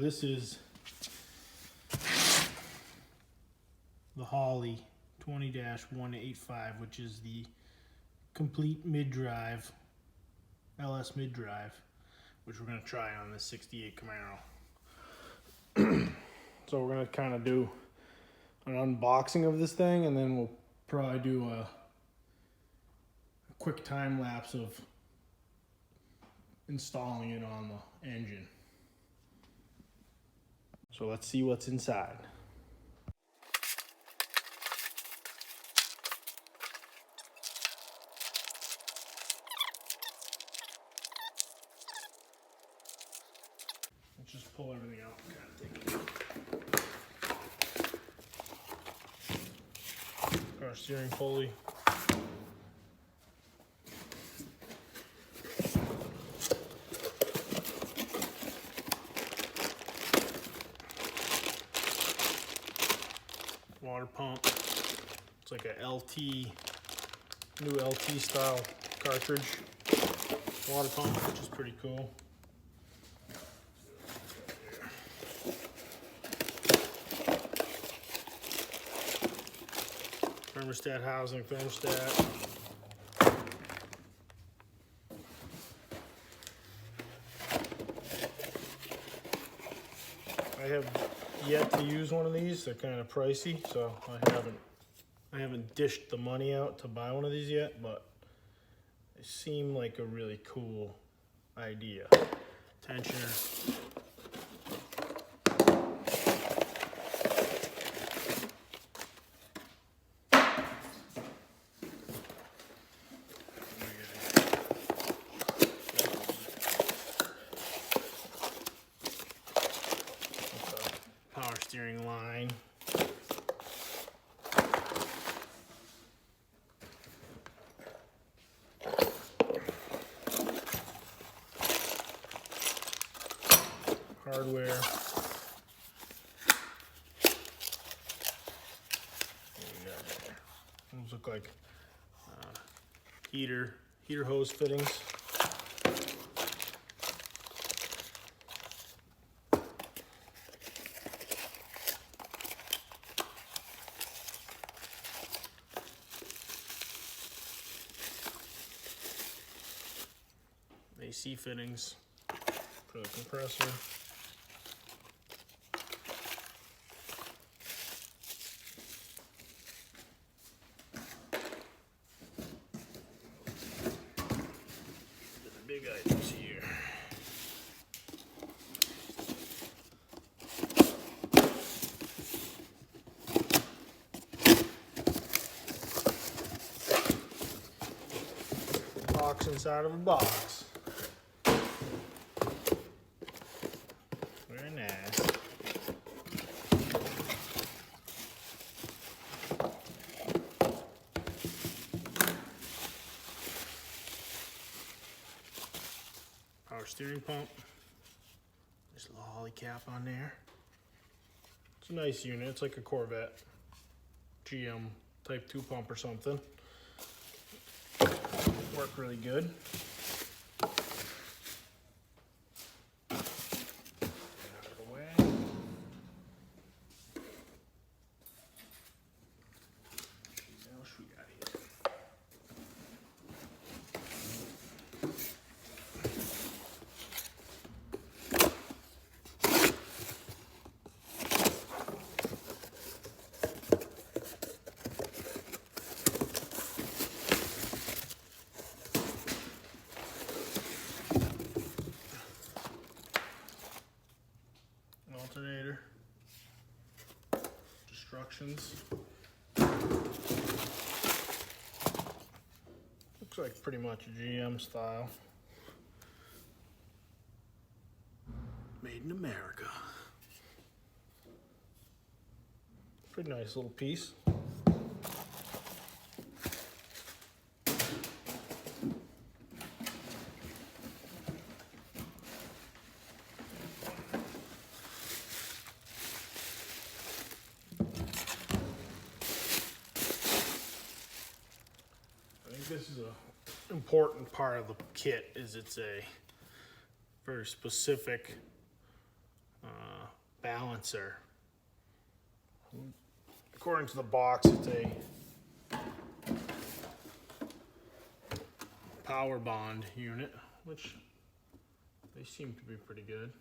this is the Holley 20-185, which is the complete mid-drive, LS mid-drive, which we're going to try on this 68 Camaro. So we're going to kind of do an unboxing of this thing, and then we'll probably do a quick time lapse of installing it on the engine. So let's see what's inside. Let's just pull everything out and kind of take it. Our steering pulley. Water pump. It's like a LT, new LT style cartridge water pump, which is pretty cool. Thermostat housing, thermostat. I have yet to use one of these. They're kind of pricey, so I haven't dished the money out to buy one of these yet, but they seem like a really cool idea. Tensioner. Power steering line. Hardware. Those look like heater hose fittings. AC fittings for the compressor. The big items here. Box inside of a box. Very nice. Power steering pump. There's a little Holley cap on there. It's a nice unit. It's like a Corvette GM Type 2 pump or something. Worked really good. Alternator. Instructions. Looks like pretty much a GM style. Made in America. Pretty nice little piece. This is a important part of the kit. Is it's a very specific balancer. According to the box, it's a power bond unit, which they seem to be pretty good.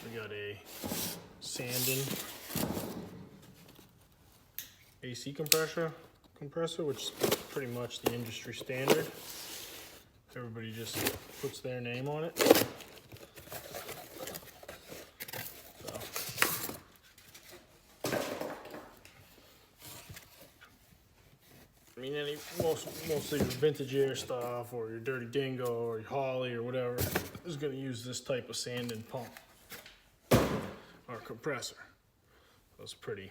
We got a Sandin AC compressor, which is pretty much the industry standard. Everybody just puts their name on it. So. I mean, most of your vintage air stuff, or your Dirty Dingo, or your Holley, or whatever, is going to use this type of Sandin pump or compressor. That's pretty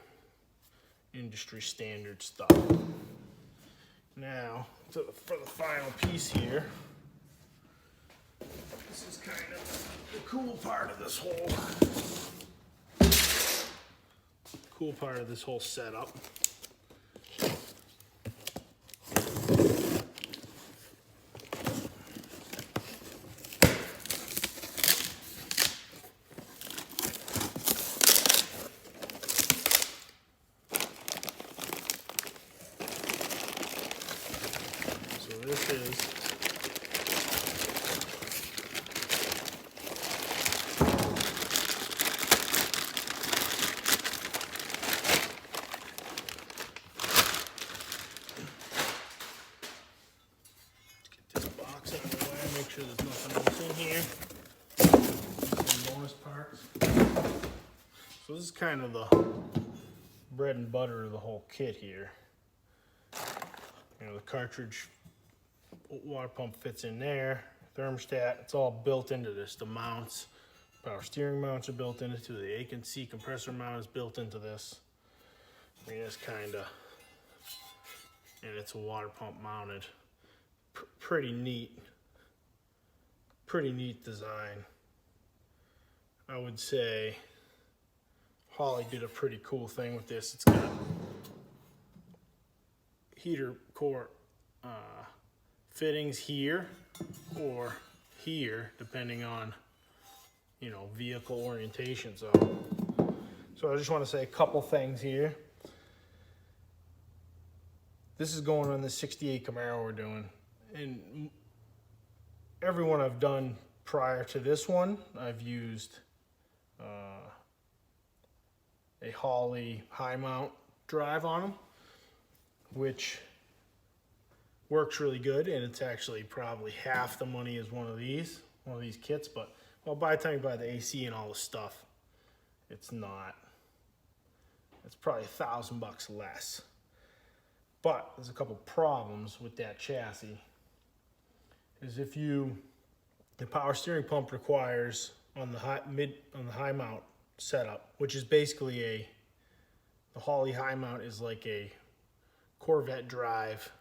industry standard stuff. Now, for the final piece here, this is kind of the cool part of this whole setup. This is get this box out of the way, make sure there's nothing else in here. Some bonus parts. So this is kind of the bread and butter of the whole kit here. You know, the cartridge water pump fits in there, thermostat, it's all built into this. The mounts, power steering mounts are built into the A&C compressor mount is built into this. I mean, it's kind of, and it's a water pump mounted. Pretty neat design. I would say Holley did a pretty cool thing with this. It's got heater core fittings here or here, depending on, you know, vehicle orientation. So I just want to say a couple things here. This is going on the 68 Camaro we're doing, and everyone I've done prior to this one, I've used a Holley high mount drive on them, which works really good, and it's actually probably half the money as one of these kits. But well, by the time you buy the AC and all the stuff, it's not. It's probably $1,000 less. But there's a couple problems with that chassis. Is if the power steering pump requires on the high mount setup, which is basically the Holley high mount is like a Corvette drive,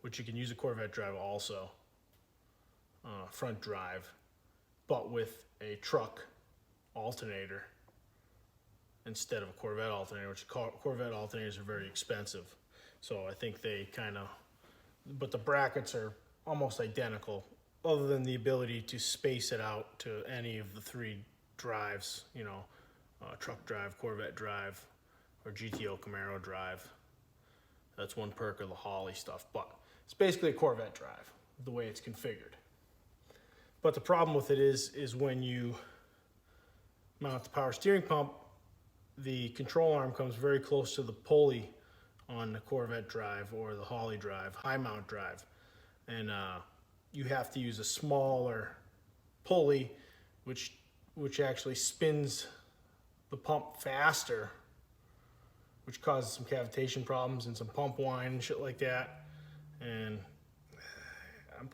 which you can use a Corvette drive also, front drive, but with a truck alternator instead of a Corvette alternator, which Corvette alternators are very expensive. So I think they kind of, but the brackets are almost identical, other than the ability to space it out to any of the three drives, you know, truck drive, Corvette drive, or GTO Camaro drive. That's one perk of the Holley stuff, but it's basically a Corvette drive, the way it's configured. But the problem with it is when you mount the power steering pump, the control arm comes very close to the pulley on the Corvette drive or the Holley drive, high mount drive. And you have to use a smaller pulley, which actually spins the pump faster, which causes some cavitation problems and some pump whine and shit like that. And I'm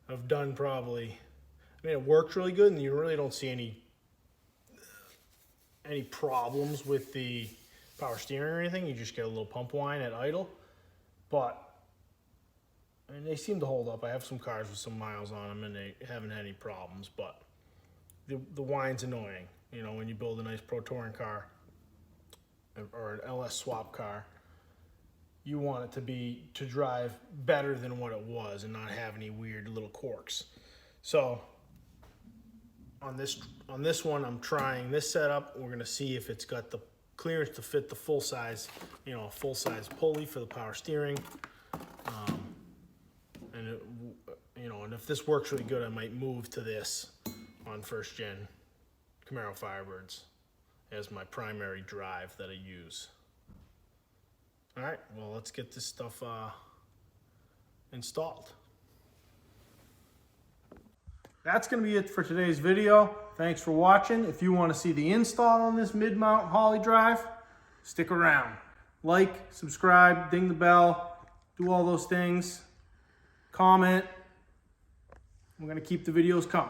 I've done probably, I mean, it works really good, and you really don't see any problems with the power steering or anything. You just get a little pump whine at idle, but and they seem to hold up. I have some cars with some miles on them, and they haven't had any problems, but the whine's annoying. You know, when you build a nice Pro Touring car or an Lsswap car, you want it to drive better than what it was and not have any weird little quirks. So on this one, I'm trying this setup. We're gonna see if it's got the clearance to fit the full size, a full size pulley for the power steering. And if this works really good, I might move to this on first gen Camaro Firebirds as my primary drive that I use. All right, well, let's get this stuff installed. That's going to be it for today's video. Thanks for watching. If you want to see the install on this mid-mount Holley drive, stick around. Like, subscribe, ding the bell, do all those things. Comment. We're going to keep the videos coming.